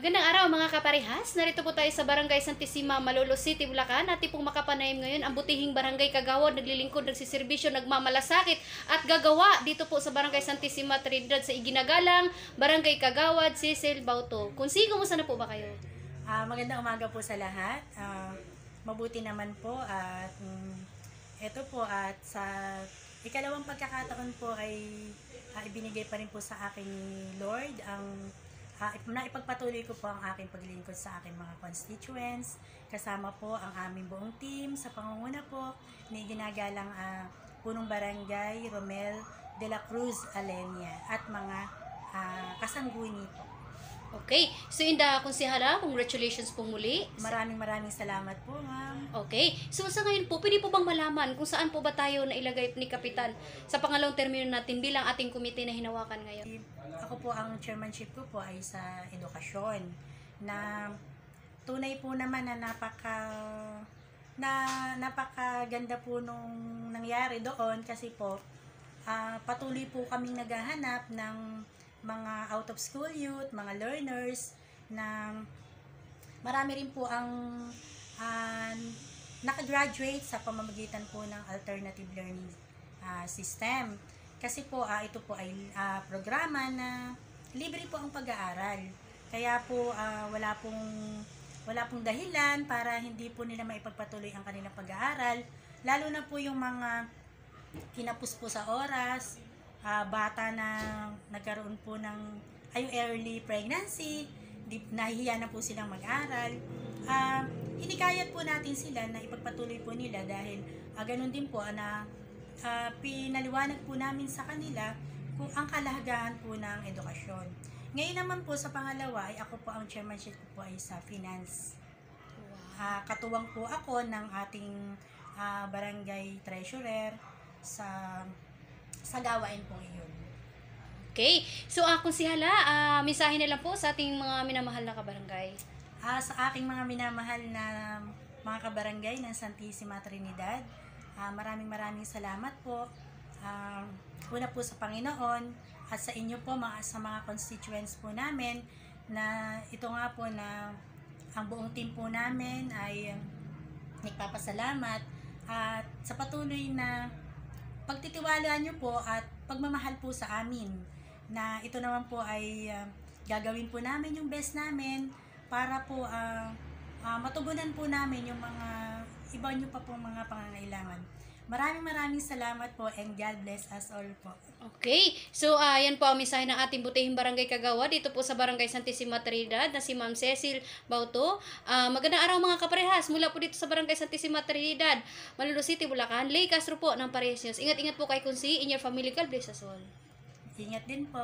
Magandang araw mga kaparehas. Narito po tayo sa Barangay Santissima, Malolos City, Bulacan. Ating pong makapanayam ngayon ang butihing barangay kagawad, naglilingkod, nagsiservisyo, nagmamalasakit at gagawa dito po sa Barangay Santissima, Trinidad sa iginagalang Barangay Kagawad, Cecil Bauto. Kunsi, kumusta na po ba kayo? Magandang umaga po sa lahat. Mabuti naman po at eto po at sa ikalawang pagkakataon po ay ibinigay pa rin po sa akin ni Lord ang na ipagpatuloy ko po ang aking paglilingkod sa aking mga constituents, kasama po ang aming buong team sa pangunguna po ni ginagalang punong barangay Romel de la Cruz Alenia at mga kasangguni po. Okay, so Inda Konsehala, congratulations po muli. Maraming salamat po, ma'am. Okay, so sa ngayon po, pwede po bang malaman kung saan po ba tayo nailagay ni Kapitan sa pangalawang termino natin bilang ating komite na hinawakan ngayon? Ako po, ang chairmanship ko po ay sa edukasyon na tunay po naman na napakaganda po nung nangyari doon kasi po patuloy po kaming naghahanap ng mga out of school youth, mga learners na marami rin po ang nakagraduate sa pamamagitan po ng alternative learning system. Kasi po ito po ay programa na libre po ang pag-aaral. Kaya po wala pong dahilan para hindi po nila maipagpatuloy ang kanilang pag-aaral. Lalo na po yung mga kinapos po sa oras, bata na nagkaroon po ng early pregnancy, nahihiya na po silang mag-aral. Hinikayat po natin sila na ipagpatuloy po nila dahil ganun din po na pinaliwanag po namin sa kanila kung ang kalahagahan po ng edukasyon. Ngayon naman po sa pangalawa ay ako po ang chairmanship ko po ay sa finance. Katuwang po ako ng ating barangay treasurer sa gawain po iyon. Okay, so Konsehala, mensahe na lang po sa ating mga minamahal na kabarangay. Sa aking mga minamahal na mga kabarangay ng Santissima Trinidad, maraming salamat po. Una po sa Panginoon at sa inyo po sa mga constituents po namin na ito nga po na ang buong team po namin ay nagpapasalamat at sa patuloy na pagtitiwala nyo po at pagmamahal po sa amin na ito naman po ay gagawin po namin yung best namin para po matugunan po namin yung mga iba nyo pa pong mga pangangailangan. Maraming salamat po and God bless us all po. Okay, so yan po ang mensahe ng ating butihing barangay kagawad dito po sa Barangay Santissima Trinidad na si Ma'am Cecil Bauto. Magandang araw mga kaparehas, mula po dito sa Barangay Santissima Trinidad, Malolos City, Bulacan. Lay Castro po ng Parehas News. Ingat po kay Kunsi in your family. God bless us all. Ingat din po.